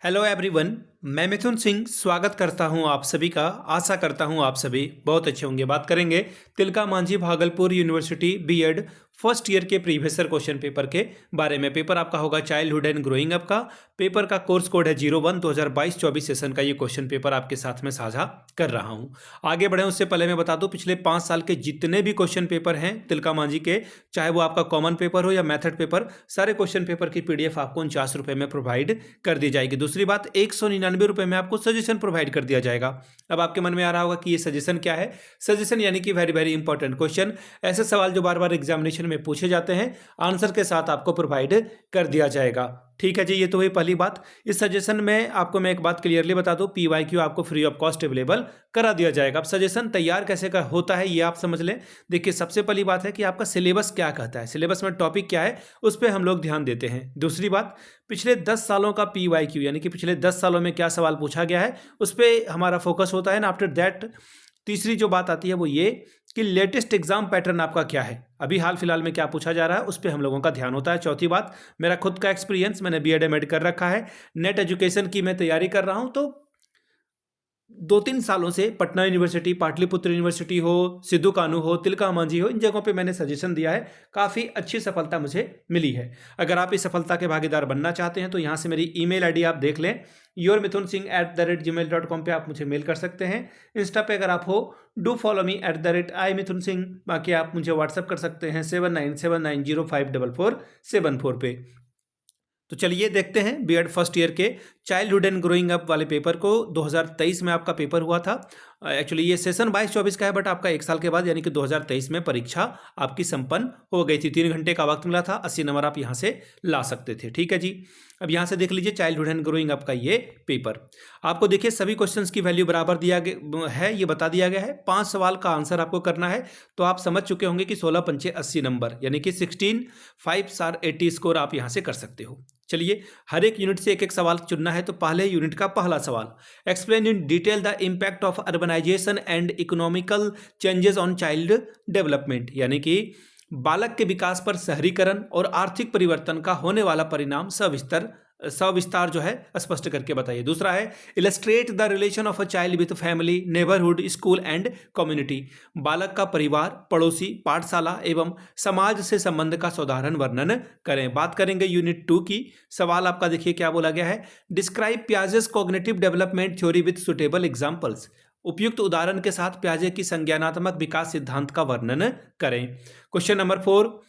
Hello everyone. मैं मिथुन सिंह स्वागत करता हूं आप सभी का। आशा करता हूं आप सभी बहुत अच्छे होंगे। बात करेंगे Tilka Manjhi Bhagalpur university BEd first year के प्रीवियस ईयर क्वेश्चन पेपर के बारे में। पेपर आपका होगा चाइल्डहुड एंड ग्रोइंग अप का। पेपर का कोर्स कोड है 01 2022-24 सेशन का। ये क्वेश्चन पेपर आपके साथ में साझा कर रहा हूं। आगे बढ़े उससे पहले मैं बता दूं, पिछले 5 साल के जितने भी क्वेश्चन पेपर हैं तिलका मांझी के, चाहे वो आपका कॉमन पेपर हो या मैथड पेपर, सारे क्वेश्चन पेपर की पीडीएफ आपको 49 रुपए में प्रोवाइड कर दी जाएगी। दूसरी बात, 199 रुपए में आपको सजेशन प्रोवाइड कर दिया जाएगा। अब आपके मन में आ रहा होगा कि ये सजेशन क्या है। सजेशन यानी कि वेरी वेरी इंपॉर्टेंट क्वेश्चन, ऐसे सवाल जो बार बार एग्जामिनेशन में पूछे जाते हैं, आंसर के साथ आपको प्रोवाइड कर दिया जाएगा। ठीक है जी, ये तो हुई पहली बात। इस सजेशन में आपको मैं एक बात क्लियरली बता दूं, पीवाईक्यू आपको फ्री ऑफ कॉस्ट अवेलेबल करा दिया जाएगा। अब सजेशन तैयार कैसे का होता है ये आप समझ लें। देखिए, सबसे पहली बात है कि आपका सिलेबस क्या कहता है, सिलेबस में टॉपिक क्या है, उस पर हम लोग ध्यान देते हैं। दूसरी बात, पिछले 10 सालों का पीवाईक्यू यानी कि पिछले 10 सालों में क्या सवाल पूछा गया है, उस पर हमारा फोकस होता है ना। आफ्टर दैट तीसरी जो बात आती है वो ये कि लेटेस्ट एग्जाम पैटर्न आपका क्या है, अभी हाल फिलहाल में क्या पूछा जा रहा है, उस पर हम लोगों का ध्यान होता है। चौथी बात, मेरा खुद का एक्सपीरियंस, मैंने बीएड एमएड कर रखा है, नेट एजुकेशन की मैं तैयारी कर रहा हूं, तो 2-3 सालों से पटना यूनिवर्सिटी, पाटलिपुत्र यूनिवर्सिटी हो, सिद्धू कानू हो, तिलका मांझी हो, इन जगहों पे मैंने सजेशन दिया है। काफ़ी अच्छी सफलता मुझे मिली है। अगर आप इस सफलता के भागीदार बनना चाहते हैं तो यहाँ से मेरी ईमेल आईडी आप देख लें, yourmithunsingh@gmail.com पे आप मुझे मेल कर सकते हैं। इंस्टा पे अगर आप हो, डू फॉलो मी @imithunsingh। बाकी आप मुझे व्हाट्सअप कर सकते हैं 7979054474 पे। तो चलिए देखते हैं बीएड फर्स्ट ईयर के चाइल्डहुड एंड ग्रोइंग अप वाले पेपर को। 2023 में आपका पेपर हुआ था। एक्चुअली ये सेशन 22-24 का है, बट आपका 1 साल के बाद यानी कि 2023 में परीक्षा आपकी संपन्न हो गई थी। 3 घंटे का वक्त मिला था, 80 नंबर आप यहाँ से ला सकते थे। ठीक है जी। अब यहाँ से देख लीजिए चाइल्डहुड एंड ग्रोइंग अप का ये पेपर। आपको देखिए सभी क्वेश्चंस की वैल्यू बराबर दिया गया है, ये बता दिया गया है। 5 सवाल का आंसर आपको करना है, तो आप समझ चुके होंगे कि 16 पंचे 80 नंबर यानी कि 16 5 स्टार 80 स्कोर आप यहाँ से कर सकते हो। चलिए, हर एक यूनिट से एक एक सवाल चुनना है। तो पहले यूनिट का पहला सवाल, explain in detail the impact of urbanisation and economical changes on child development, यानी कि बालक के विकास पर शहरीकरण और आर्थिक परिवर्तन का होने वाला परिणाम सविस्तार जो है स्पष्ट करके बताइए। दूसरा है, illustrate the relation of a child with family, neighbourhood, school and community, बालक का परिवार, पड़ोसी, पाठशाला एवं समाज से संबंध का साधारण वर्णन करें। बात करेंगे यूनिट 2 की। सवाल आपका देखिए क्या बोला गया है, describe Piaget's cognitive development theory with suitable examples, उपयुक्त उदाहरण के साथ पियाजे की संज्ञानात्मक विकास सिद्धांत का वर्णन करें। Question number 4,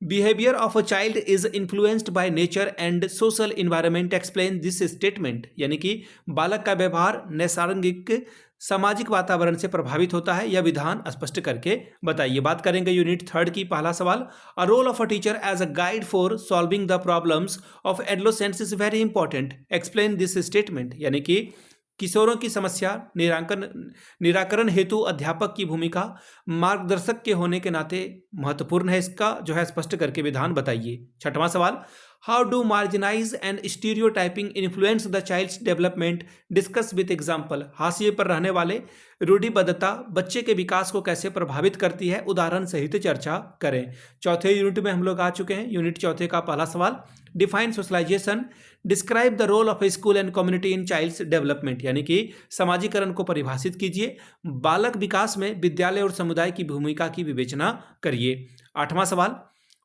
behaviour of a child is influenced by nature and social environment, explain this statement, यानी कि बालक का व्यवहार नैसर्गिक सामाजिक वातावरण से प्रभावित होता है, यह विधान स्पष्ट करके बताइए। बात करेंगे यूनिट 3 की। पहला सवाल, a role of a teacher as a guide for solving the problems of adolescence is very important, explain this statement, यानी कि किशोरों की समस्या निराकरण हेतु अध्यापक की भूमिका मार्गदर्शक के होने के नाते महत्वपूर्ण है, इसका जो है स्पष्ट करके विधान बताइए। छठवां सवाल, how do marginalise and stereotyping influence the child's development, discuss with example, हाशिए पर रहने वाले रूढ़िबद्धता बच्चे के विकास को कैसे प्रभावित करती है, उदाहरण सहित चर्चा करें। चौथे यूनिट में हम लोग आ चुके हैं। यूनिट 4 का पहला सवाल, define socialisation, describe the role of school and community in child's development, यानी कि समाजीकरण को परिभाषित कीजिए, बालक विकास में विद्यालय और समुदाय की भूमिका की विवेचना करिए। आठवां सवाल,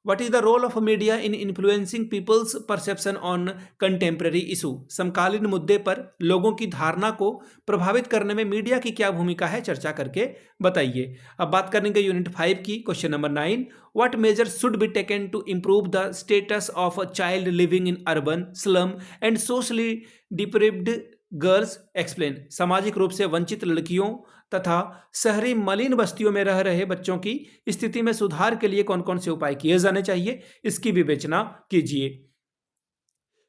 what is the role of media in influencing people's perception on contemporary issue, समकालीन मुद्दे पर लोगों की धारणा को प्रभावित करने में मीडिया की क्या भूमिका है, चर्चा करके बताइए। अब बात करेंगे यूनिट 5 की। Question number 9, what measures should be taken to improve the status of a child living in urban, slum and socially deprived girls, explain, सामाजिक रूप से वंचित लड़कियों तथा शहरी मलिन बस्तियों में रह रहे बच्चों की स्थिति में सुधार के लिए कौन कौन से उपाय किए जाने चाहिए, इसकी विवेचना कीजिए।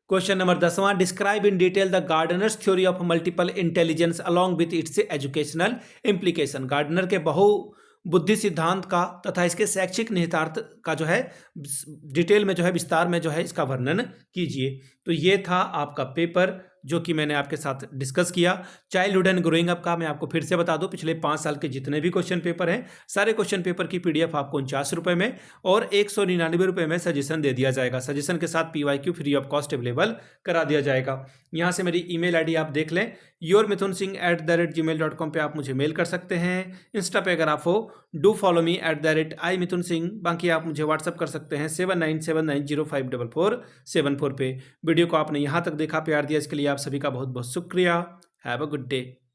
क्वेश्चन नंबर 10वां, describe in detail the Gardner's theory of multiple intelligence along with its educational implication, Gardner के बहुबुद्धि सिद्धांत का तथा इसके शैक्षिक निहितार्थ का जो है डिटेल में जो है विस्तार में जो है इसका वर्णन कीजिए। तो ये था आपका पेपर जो कि मैंने आपके साथ डिस्कस किया। चाइल्डहुड एंड ग्रोइंग अप का मैं आपको फिर से बता दूं, पिछले 5 साल के जितने भी क्वेश्चन पेपर हैं, सारे क्वेश्चन पेपर की पीडीएफ आपको 49 रुपये में और 199 रुपये में सजेशन दे दिया जाएगा। सजेशन के साथ PYQ free of cost available करा दिया जाएगा। यहाँ से मेरी ईमेल आईडी आप देख लें, yourmithunsingh@gmail.com पे आप मुझे मेल कर सकते हैं। इंस्टा पे अगर आप हो, डू फॉलो मी @imithunsingh। बाकी आप मुझे व्हाट्सअप कर सकते हैं 7979054474 पे। वीडियो को आपने यहाँ तक देखा, प्यार दिया, इसके लिए आप सभी का बहुत बहुत शुक्रिया। Have a good day.